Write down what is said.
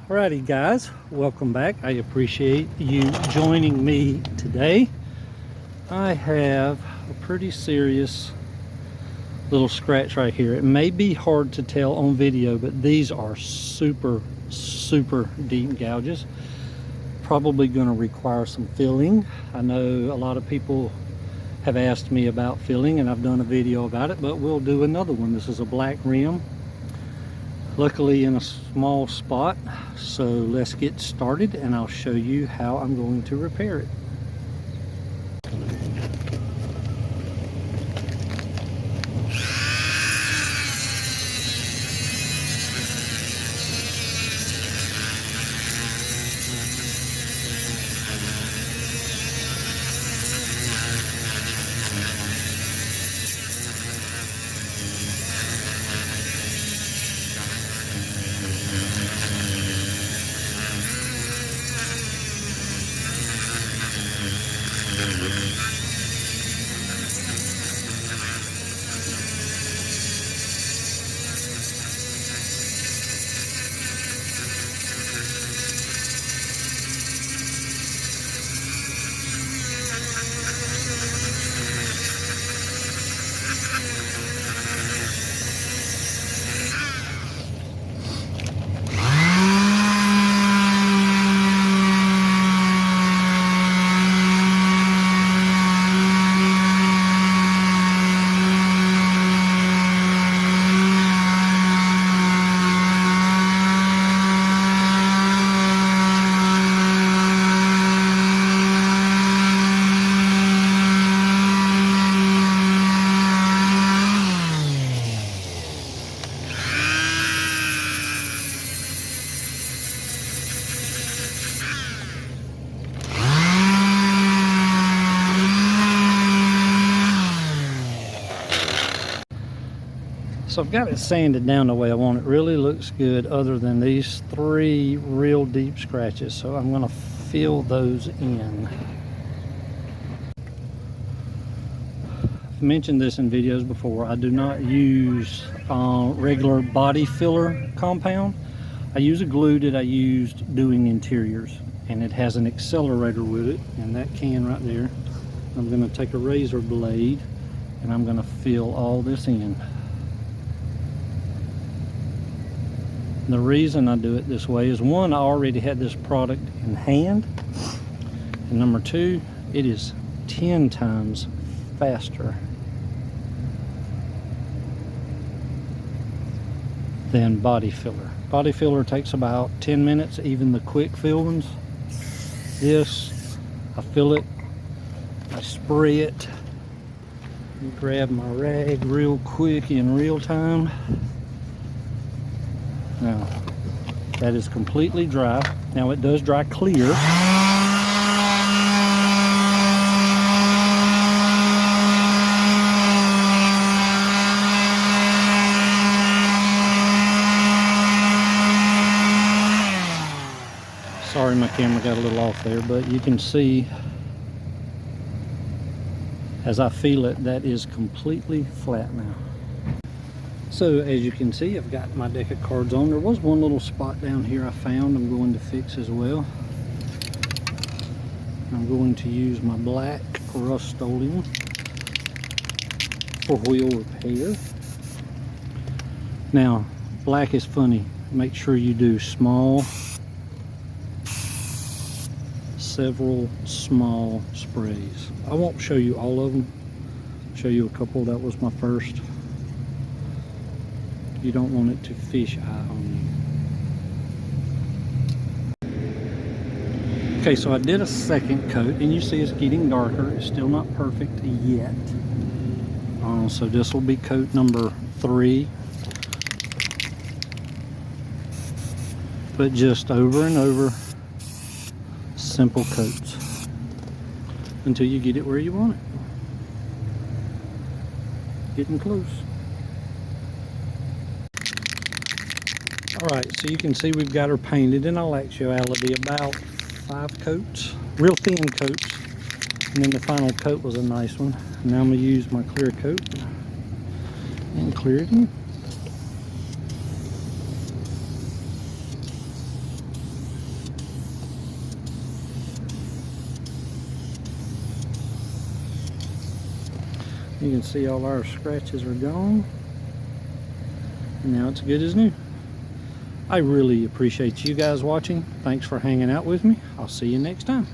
Alrighty guys, welcome back. I appreciate you joining me today. I have a pretty serious little scratch right here. It may be hard to tell on video, but these are super deep gouges. Probably going to require some filling. I know a lot of people have asked me about filling and I've done a video about it, but we'll do another one. This is a black rim, luckily in a small spot. So let's get started and I'll show you how I'm going to repair it. So I've got it sanded down the way I want it. Really looks good other than these three real deep scratches. So I'm going to fill those in. I've mentioned this in videos before. I do not use regular body filler compound. I use a glue that I used doing interiors, and it has an accelerator with it, and that can right there. I'm going to take a razor blade and I'm going to fill all this in. The reason I do it this way is, one, I already had this product in hand, and number two, it is 10 times faster than body filler. Body filler takes about 10 minutes, even the quick fill ones. This, I fill it, I spray it, grab my rag real quick in real time. Now, that is completely dry. Now it does dry clear. Sorry, my camera got a little off there, but you can see as I feel it, that is completely flat now. So as you can see, I've got my deck of cards on. There was one little spot down here I found I'm going to fix as well. I'm going to use my black Rust-Oleum for wheel repair. Now, black is funny. Make sure you do several small sprays. I won't show you all of them. I'll show you a couple. That was my first. You don't want it to fish eye on you. Okay, so I did a second coat, and you see it's getting darker. It's still not perfect yet. So this will be coat number 3. But just over and over, simple coats until you get it where you want it. Getting close. Alright, so you can see we've got her painted in all actuality about 5 coats, real thin coats, and then the final coat was a nice one. Now I'm going to use my clear coat and clear it in. You can see all our scratches are gone. And now it's good as new. I really appreciate you guys watching. Thanks for hanging out with me. I'll see you next time.